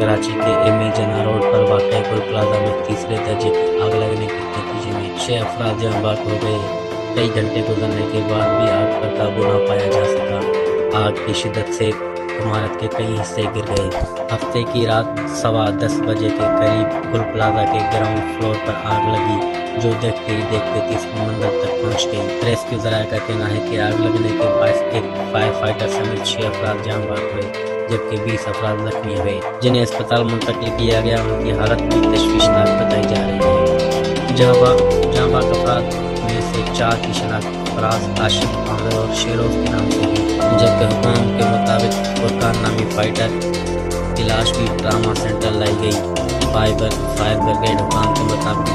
कराची के एमेजना रोड पर वाक़ गुल प्लाजा में तीसरे दर्जे की आग लगने के नतीजे में 6 अफराद जान बाक हो गए। कई घंटे गुजरने के बाद भी आग पर काबू न पाया जा सका। आग की शिद्दत से इमारत के कई हिस्से गिर गए। हफ्ते की रात 10:15 बजे के करीब गुल प्लाजा के ग्राउंड फ्लोर पर आग लगी, जो देखते ही देखते तीसरे मंजिल तक पहुंच गई। रेस्क्यू ज़राए का कहना है कि आग लगने के बाद एक फायर फाइटर समेत 6 अफराद जान बाक हुए, जबकि 20 अफराद जख्मी हुए, जिन्हें अस्पताल मुंतकिल किया गया। उनकी हालत भी तशवीशनाक बताई जा रही है। जाँ बाक अफराद में से 4 की शनाख्त फराज, आशिफ अहमद और शेरोज के नाम से हुई, जबकि हुकाम के मुताबिक फुरकान नामी फाइटर की लाश भी ट्रामा सेंटर लाई गई। फायर ब्रिगेड हुकाम के मुताबिक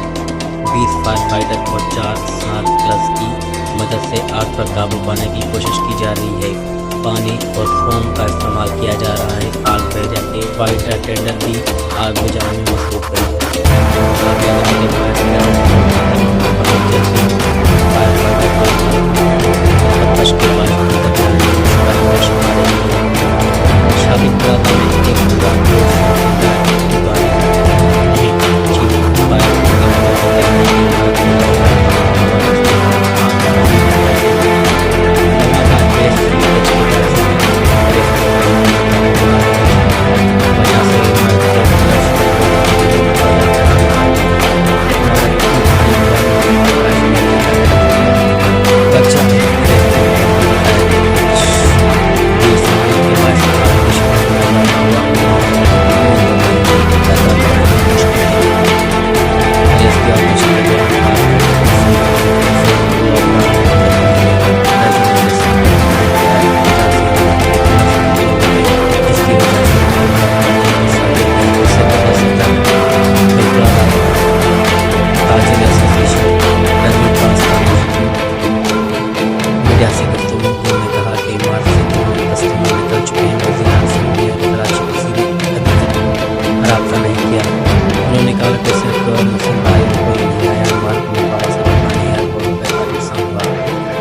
20 फायर फाइटर और 4 स्नार्क प्लस की मदद से आग पर काबू पाने की कोशिश की जा रही है। पानी और फोम का इस्तेमाल किया जा रहा है। आग बह जाते फायर अटेंडेंट भी आग बुझाने में मसरूफ है।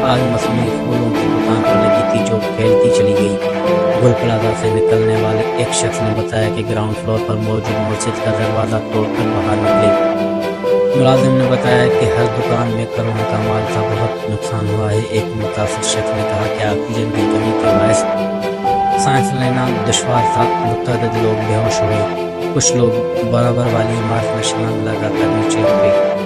आज मौसमी फूलों की दुकान पर लगी थी, जो फैलती चली गई। गुल प्लाजा से निकलने वाले एक शख्स ने बताया कि ग्राउंड फ्लोर पर मौजूद मस्जिद का दरवाज़ा तोड़कर बाहर निकले। मुलाजिम ने बताया कि हर दुकान में करोड़ों का माल का बहुत नुकसान हुआ है। एक मुतासिर शख्स ने कहा कि ऑक्सीजन की कमी के बायस सांस लेना दुश्वार था। मुतअद्दिद लोग बेहोश हुए। कुछ लोग बराबर वाली इमारत में छलांग लगाकर नीचे उतरे।